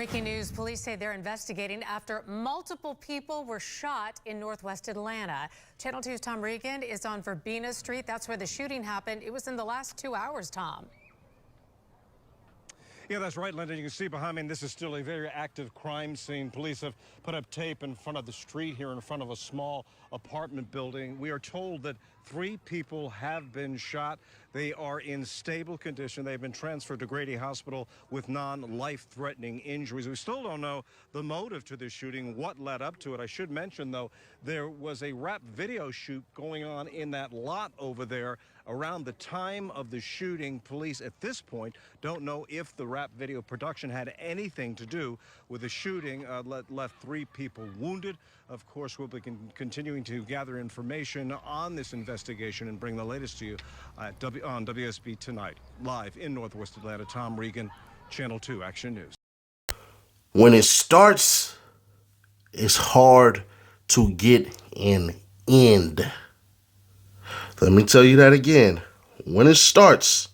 Breaking news, police say they're investigating after multiple people were shot in Northwest Atlanta. Channel 2's Tom Regan is on Verbena Street. That's where the shooting happened. It was in the last 2 hours, Tom. Yeah, that's right, Lyndon. You can see behind me, this is still a very active crime scene. Police have put up tape in front of the street here in front of a small apartment building. We are told that 3 people have been shot. They are in stable condition. They've been transferred to Grady Hospital with non-life-threatening injuries. We still don't know the motive to this shooting, what led up to it. I should mention, though, there was a rap video shoot going on in that lot over there around the time of the shooting. Police at this point don't know if the rap video production had anything to do with the shooting. Left 3 people wounded. Of course, we'll be continuing to gather information on this investigation and bring the latest to you on WSB Tonight. Live in Northwest Atlanta, Tom Regan, Channel 2 Action News. When it starts, it's hard to get an end. Let me tell you that again. When it starts,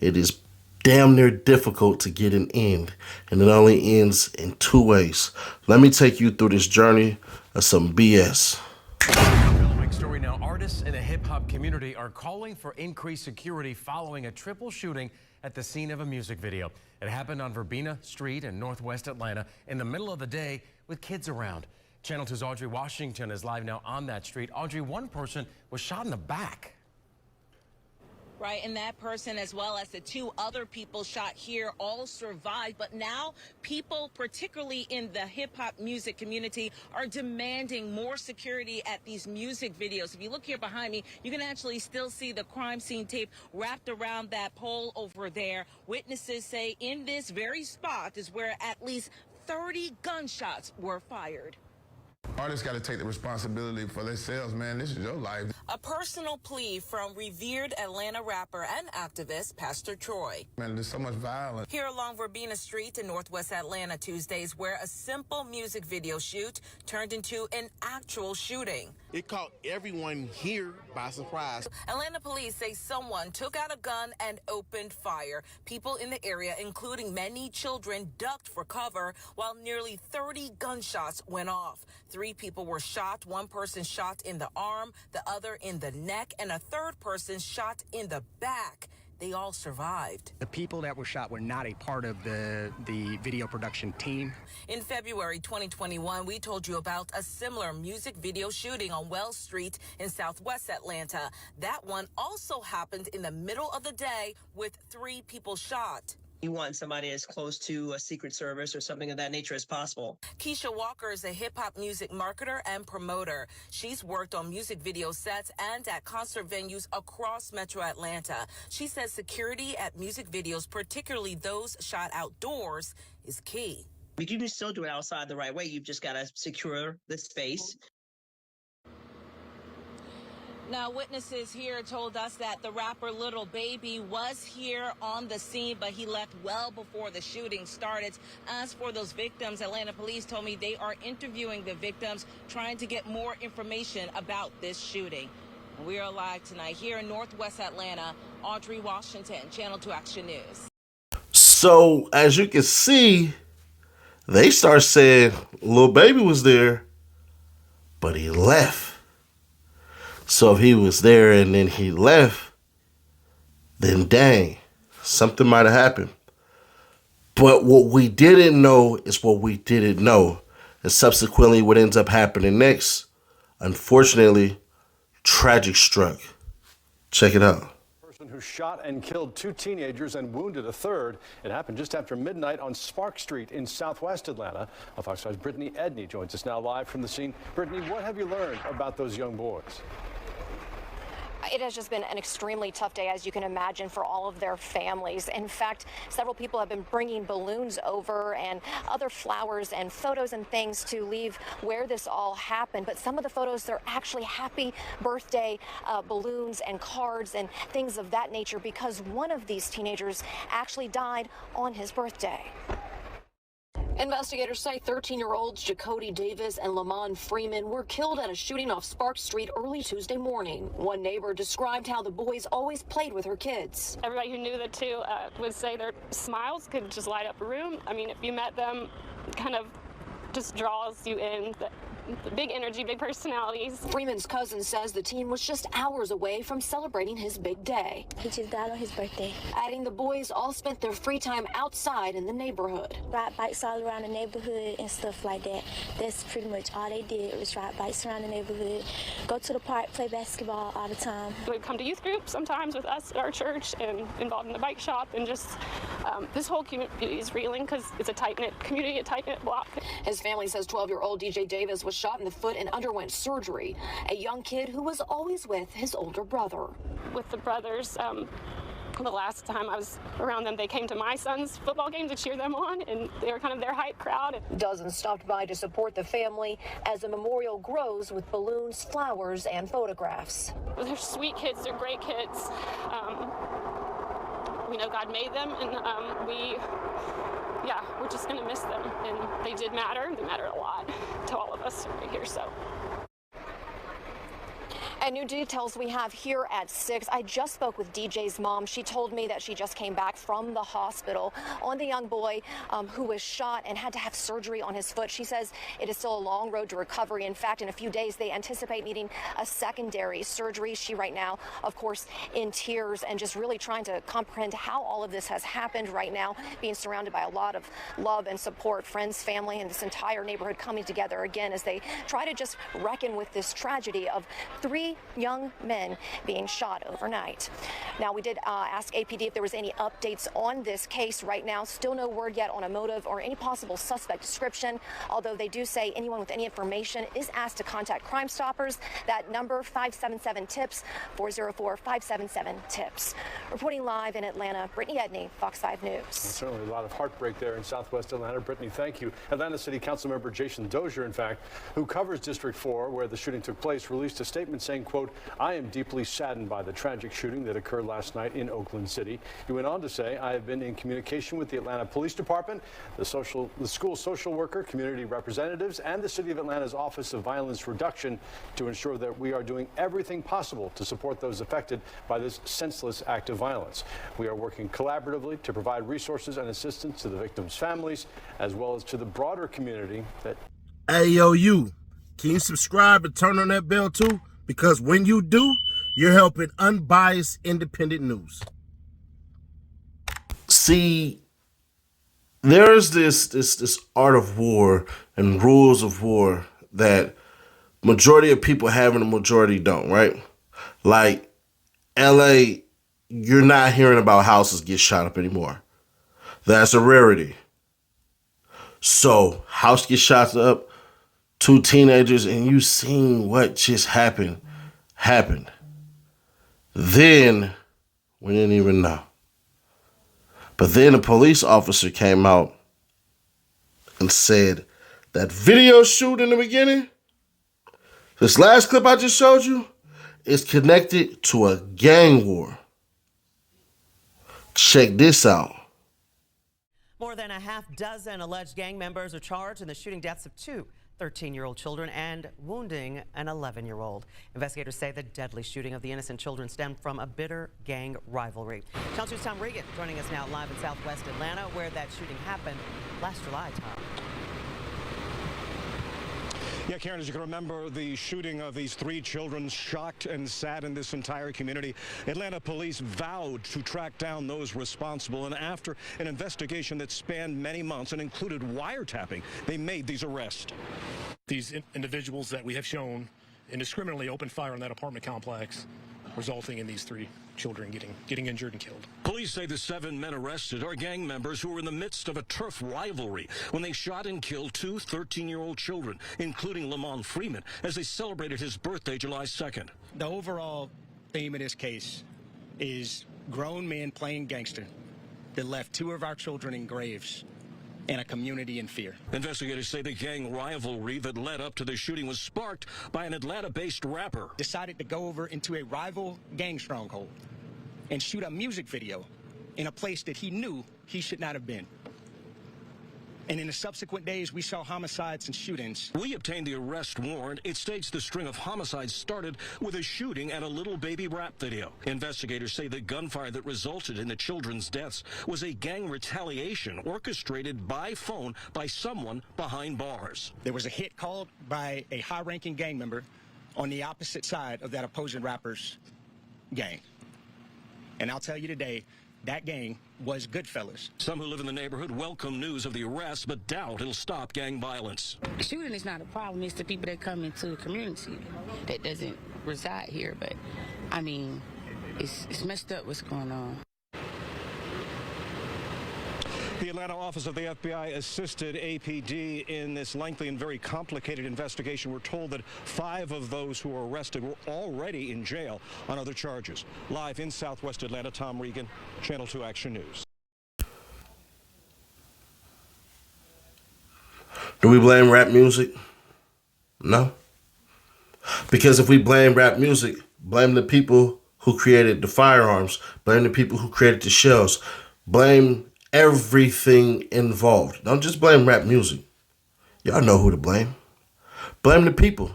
it is damn near difficult to get an end. And it only ends in 2 ways. Let me take you through this journey of some BS. Big story now. Artists in the hip-hop community are calling for increased security following a triple shooting at the scene of a music video. It happened on Verbena Street in Northwest Atlanta in the middle of the day with kids around. Channel 2's Audrey Washington is live now on that street. Audrey, one person was shot in the back. Right, and that person, as well as the 2 other people shot here, all survived. But now people, particularly in the hip-hop music community, are demanding more security at these music videos. If you look here behind me, you can actually still see the crime scene tape wrapped around that pole over there. Witnesses say in this very spot is where at least 30 gunshots were fired. Artists got to take the responsibility for themselves, man. This is your life. A personal plea from revered Atlanta rapper and activist Pastor Troy. Man, there's so much violence. Here along Verbena Street in Northwest Atlanta Tuesdays, where a simple music video shoot turned into an actual shooting. It caught everyone here by surprise. Atlanta police say someone took out a gun and opened fire. People in the area, including many children, ducked for cover while nearly 30 gunshots went off. 3 people were shot, 1 person shot in the arm, the other in the neck, and a 3rd person shot in the back. They all survived. The people that were shot were not a part of the video production team. In February 2021, we told you about a similar music video shooting on Wells Street in Southwest Atlanta. That one also happened in the middle of the day with 3 people shot. You want somebody as close to a Secret Service or something of that nature as possible. Keisha Walker is a hip-hop music marketer and promoter. She's worked on music video sets and at concert venues across Metro Atlanta. She says security at music videos, particularly those shot outdoors, is key. You can still do it outside the right way. You've just got to secure the space. Now, witnesses here told us that the rapper Lil Baby was here on the scene, but he left well before the shooting started. As for those victims, Atlanta police told me they are interviewing the victims, trying to get more information about this shooting. We are live tonight here in Northwest Atlanta. Audrey Washington, Channel 2 Action News. So, as you can see, they start saying Lil Baby was there, but he left. So if he was there and then he left, then dang, something might have happened. But what we didn't know is what we didn't know. And subsequently what ends up happening next, unfortunately, tragic struck. Check it out. Person who shot and killed 2 teenagers and wounded a 3rd. It happened just after midnight on Spark Street in Southwest Atlanta. Fox 5's Brittany Edney joins us now live from the scene. Brittany, what have you learned about those young boys? It has just been an extremely tough day, as you can imagine, for all of their families. In fact, several people have been bringing balloons over and other flowers and photos and things to leave where this all happened. But some of the photos, they're actually happy birthday balloons and cards and things of that nature, because one of these teenagers actually died on his birthday. Investigators say 13-year-olds Jakody Davis and Lamon Freeman were killed at a shooting off Spark Street early Tuesday morning. One neighbor described how the boys always played with her kids. Everybody who knew the two would say their smiles could just light up a room. I mean, if you met them, kind of just draws you in. Big energy, big personalities. Freeman's cousin says the teen was just hours away from celebrating his big day. He just died on his birthday. Adding the boys all spent their free time outside in the neighborhood. Ride bikes all around the neighborhood and stuff like that. That's pretty much all they did was ride bikes around the neighborhood, go to the park, play basketball all the time. We'd come to youth groups sometimes with us at our church and involved in the bike shop, and just this whole community is reeling because it's a tight-knit community, a tight-knit block. His family says 12-year-old DJ Davis was shot in the foot and underwent surgery. A young kid who was always with his older brother. With the brothers, the last time I was around them, they came to my son's football game to cheer them on, and they were kind of their hype crowd. Dozens stopped by to support the family as a memorial grows with balloons, flowers, and photographs. They're sweet kids, they're great kids. We know God made them, and we're just going to miss them. And they did matter. They mattered a lot to all of us right here. So. And new details we have here at 6. I just spoke with DJ's mom. She told me that she just came back from the hospital on the young boy who was shot and had to have surgery on his foot. She says it is still a long road to recovery. In fact, in a few days, they anticipate needing a secondary surgery. She right now, of course, in tears and just really trying to comprehend how all of this has happened right now, being surrounded by a lot of love and support, friends, family, and this entire neighborhood coming together again as they try to just reckon with this tragedy of 3 young men being shot overnight. Now, we did ask APD if there was any updates on this case right now. Still no word yet on a motive or any possible suspect description, although they do say anyone with any information is asked to contact Crime Stoppers. That number, 577-TIPS, 404-577-TIPS. Reporting live in Atlanta, Brittany Edney, Fox 5 News. Certainly a lot of heartbreak there in southwest Atlanta. Brittany, thank you. Atlanta City Councilmember Jason Dozier, in fact, who covers District 4, where the shooting took place, released a statement saying, quote, "I am deeply saddened by the tragic shooting that occurred last night in Oakland City." He went on to say, "I have been in communication with the Atlanta Police Department, the school social worker, community representatives, and the City of Atlanta's Office of Violence Reduction to ensure that we are doing everything possible to support those affected by this senseless act of violence. We are working collaboratively to provide resources and assistance to the victims' families, as well as to the broader community that..." Hey, yo, you. Can you subscribe and turn on that bell, too? Because when you do, you're helping unbiased, independent news. See, there's this art of war and rules of war that majority of people have and the majority don't, right? Like, LA, you're not hearing about houses get shot up anymore. That's a rarity. So, house gets shot up, 2 teenagers, and you seen what just happened. Then, we didn't even know. But then a police officer came out and said that video shoot in the beginning, this last clip I just showed you, is connected to a gang war. Check this out. More than a half dozen alleged gang members are charged in the shooting deaths of 2 13-year-old children and wounding an 11-year-old. Investigators say the deadly shooting of the innocent children stemmed from a bitter gang rivalry. Channel 2's Tom Regan joining us now live in southwest Atlanta, where that shooting happened last July, Tom. Yeah, Karen, as you can remember, the shooting of these 3 children shocked and saddened this entire community. Atlanta police vowed to track down those responsible, and after an investigation that spanned many months and included wiretapping, they made these arrests. These individuals that we have shown indiscriminately opened fire on that apartment complex, resulting in these 3 children getting injured and killed. Police say the 7 men arrested are gang members who were in the midst of a turf rivalry when they shot and killed 2 13-year-old children, including Lamon Freeman, as they celebrated his birthday July 2nd. The overall theme of this case is grown men playing gangster that left 2 of our children in graves and a community in fear. Investigators say the gang rivalry that led up to the shooting was sparked by an Atlanta-based rapper. Decided to go over into a rival gang stronghold and shoot a music video in a place that he knew he should not have been. And in the subsequent days, we saw homicides and shootings. We obtained the arrest warrant. It states the string of homicides started with a shooting at a Lil Baby rap video. Investigators say the gunfire that resulted in the children's deaths was a gang retaliation orchestrated by phone by someone behind bars. There was a hit called by a high-ranking gang member on the opposite side of that opposing rapper's gang. And I'll tell you today, that gang was Goodfellas. Some who live in the neighborhood welcome news of the arrest, but doubt it'll stop gang violence. Shooting is not a problem. It's the people that come into the community that doesn't reside here. But, I mean, it's messed up what's going on. The Atlanta office of the FBI assisted APD in this lengthy and very complicated investigation. We're told that 5 of those who were arrested were already in jail on other charges. Live in Southwest Atlanta, Tom Regan, Channel 2 Action News. Do we blame rap music? No. Because if we blame rap music, blame the people who created the firearms, blame the people who created the shells, blame everything involved. Don't just blame rap music. Y'all know who to blame. Blame the people.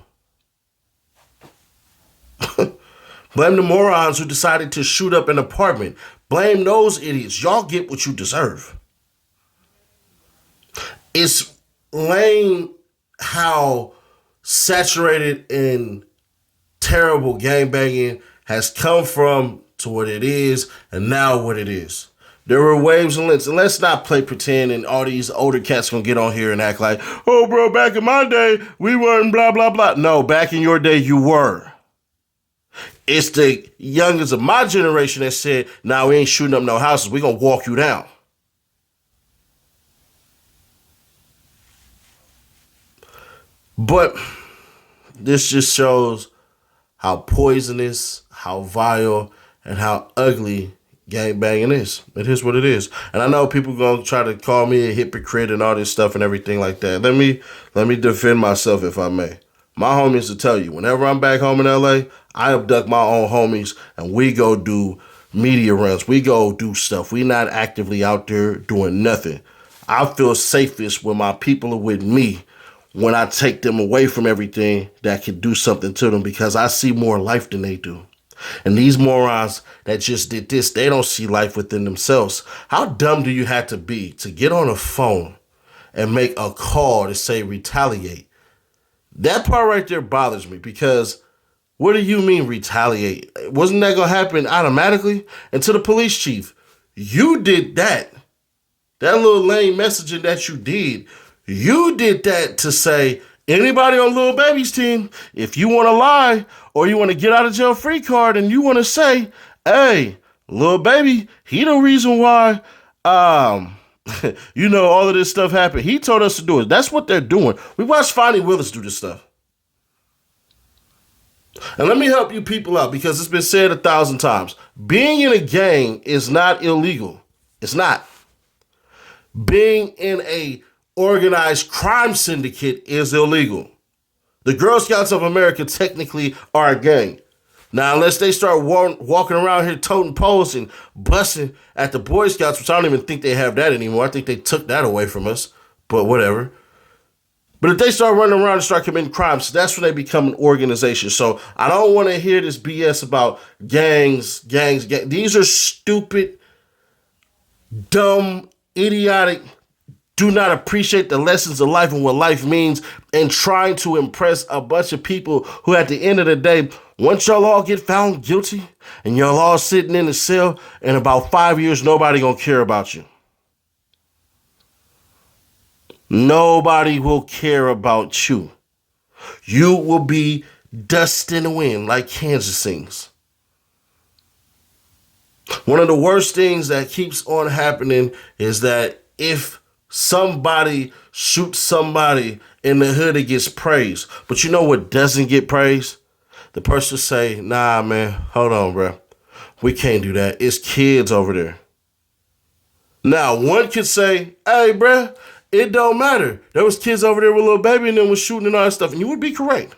Blame the morons who decided to shoot up an apartment. Blame those idiots. Y'all get what you deserve. It's lame how saturated and terrible gangbanging has come from to what it is and now what it is. There were waves and lengths. And let's not play pretend and all these older cats gonna get on here and act like, oh, bro, back in my day, we weren't blah, blah, blah. No, back in your day, you were. It's the youngest of my generation that said, nah, we ain't shooting up no houses. We gonna walk you down. But this just shows how poisonous, how vile, and how ugly gangbanging is. It is what it is. And I know people gonna try to call me a hypocrite and all this stuff and everything like that. Let me defend myself if I may. My homies will tell you, whenever I'm back home in LA, I abduct my own homies and we go do media runs. We go do stuff. We not actively out there doing nothing. I feel safest when my people are with me, when I take them away from everything that could do something to them, because I see more life than they do. And these morons that just did this, they don't see life within themselves. How dumb do you have to be to get on a phone and make a call to say retaliate? That part right there bothers me, because what do you mean retaliate? Wasn't that going to happen automatically? And to the police chief, you did that. That little lame messaging that you did that to say, anybody on Lil Baby's team, if you want to lie or you want to get out of jail free card and you want to say, hey, Lil Baby, he the reason why, all of this stuff happened. He told us to do it. That's what they're doing. We watched Fonnie Willis do this stuff. And let me help you people out, because it's been said 1,000 times. Being in a gang is not illegal. It's not. Being in a organized crime syndicate is illegal. The Girl Scouts of America technically are a gang. Now, unless they start walking around here toting poles and busting at the Boy Scouts, which I don't even think they have that anymore. I think they took that away from us, but whatever. But if they start running around and start committing crimes, that's when they become an organization. So I don't want to hear this BS about gangs. These are stupid, dumb, idiotic, do not appreciate the lessons of life and what life means, and trying to impress a bunch of people who at the end of the day, once y'all all get found guilty and y'all all sitting in the cell, in about 5 years, nobody gonna care about you. Nobody will care about you. You will be dust in the wind like Kansas sings. One of the worst things that keeps on happening is that if somebody shoots somebody in the hood, it gets praised. But you know what doesn't get praised? The person say, nah, man, hold on, bro. We can't do that. It's kids over there. Now, one could say, hey, bro, it don't matter. There was kids over there with Lil Baby and then was shooting and all that stuff. And you would be correct.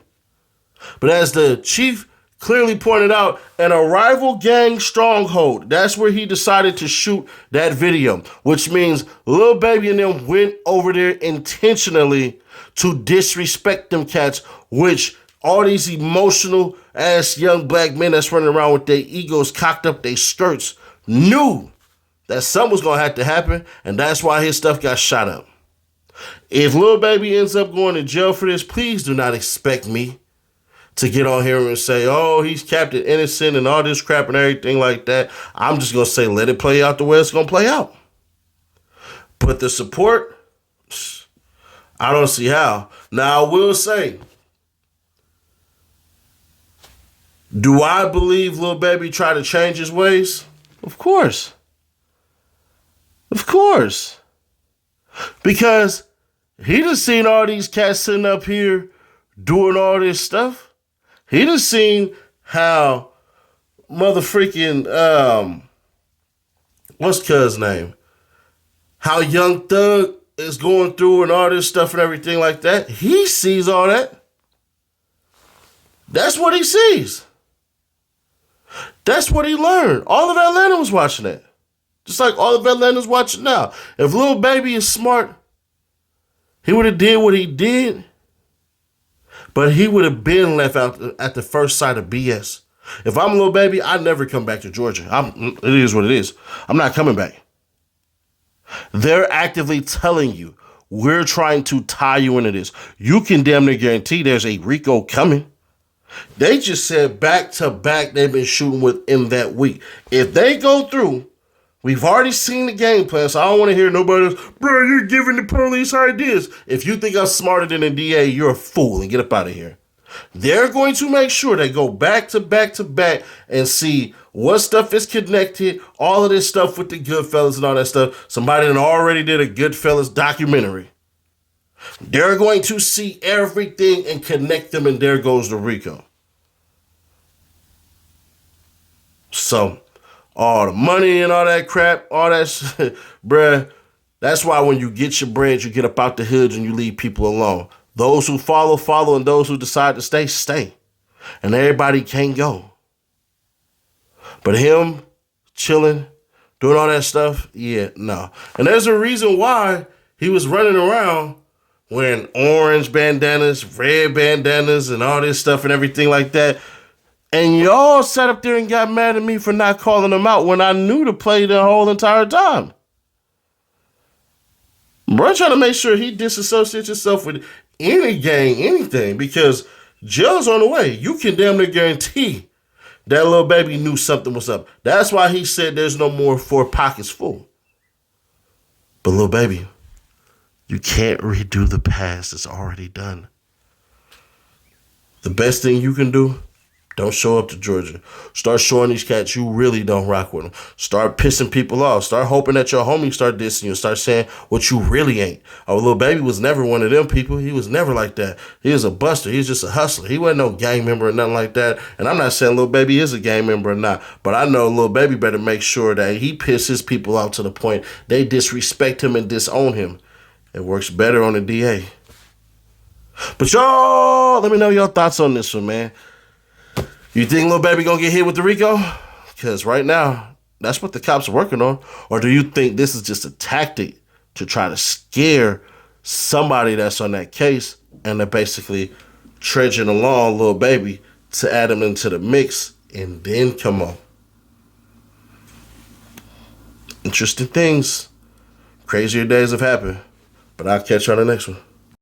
But as the chief clearly pointed out an rival gang stronghold. That's where he decided to shoot that video, which means Lil Baby and them went over there intentionally to disrespect them cats, which all these emotional ass young black men that's running around with their egos cocked up their skirts knew that something was going to have to happen, and that's why his stuff got shot up. If Lil Baby ends up going to jail for this, please do not expect me to get on here and say, oh, he's Captain Innocent and all this crap and everything like that. I'm just going to say, let it play out the way it's going to play out. But the support, I don't see how. Now, I will say, do I believe Lil Baby tried to change his ways? Of course. Of course. Because he done seen all these cats sitting up here doing all this stuff. He done seen how motherfreaking, what's cuz name? How Young Thug is going through and all this stuff and everything like that. He sees all that. That's what he sees. That's what he learned. All of Atlanta was watching that. Just like all of Atlanta's watching now. If Lil Baby is smart, he would have did what he did, but he would have been left out at the first sight of BS. If I'm Lil Baby, I never come back to Georgia. It is what it is. I'm not coming back. They're actively telling you, we're trying to tie you into this. You can damn near guarantee there's a RICO coming. They just said back to back they've been shooting within that week. If they go through, we've already seen the game plan, so I don't want to hear nobody else, bro, you're giving the police ideas. If you think I'm smarter than a DA, you're a fool and get up out of here. They're going to make sure they go back to back to back and see what stuff is connected, all of this stuff with the Goodfellas and all that stuff. Somebody that already did a Goodfellas documentary. They're going to see everything and connect them, and there goes the RICO. So, all the money and all that crap, all that shit, bruh, that's why when you get your bread, you get up out the hood and you leave people alone. Those who follow, follow, and those who decide to stay, stay. And everybody can't go. But him chilling, doing all that stuff, yeah, no. And there's a reason why he was running around wearing orange bandanas, red bandanas, and all this stuff and everything like that. And y'all sat up there and got mad at me for not calling him out when I knew to play the whole entire time. Bro, trying to make sure he disassociates himself with any gang, anything, because jail's on the way. You can damn near guarantee that Lil Baby knew something was up. That's why he said there's no more 4 pockets full. But Lil Baby, you can't redo the past. It's already done. The best thing you can do, don't show up to Georgia. Start showing these cats you really don't rock with them. Start pissing people off. Start hoping that your homies start dissing you. Start saying what you really ain't. Oh, Lil Baby was never one of them people. He was never like that. He was a buster. He was just a hustler. He wasn't no gang member or nothing like that. And I'm not saying Lil Baby is a gang member or not. But I know Lil Baby better make sure that he pisses people off to the point they disrespect him and disown him. It works better on the DA. But y'all, let me know your thoughts on this one, man. You think Lil Baby gonna get hit with the RICO? Because right now, that's what the cops are working on. Or do you think this is just a tactic to try to scare somebody that's on that case and they're basically trudging along Lil Baby to add him into the mix and then come on? Interesting things. Crazier days have happened. But I'll catch you on the next one.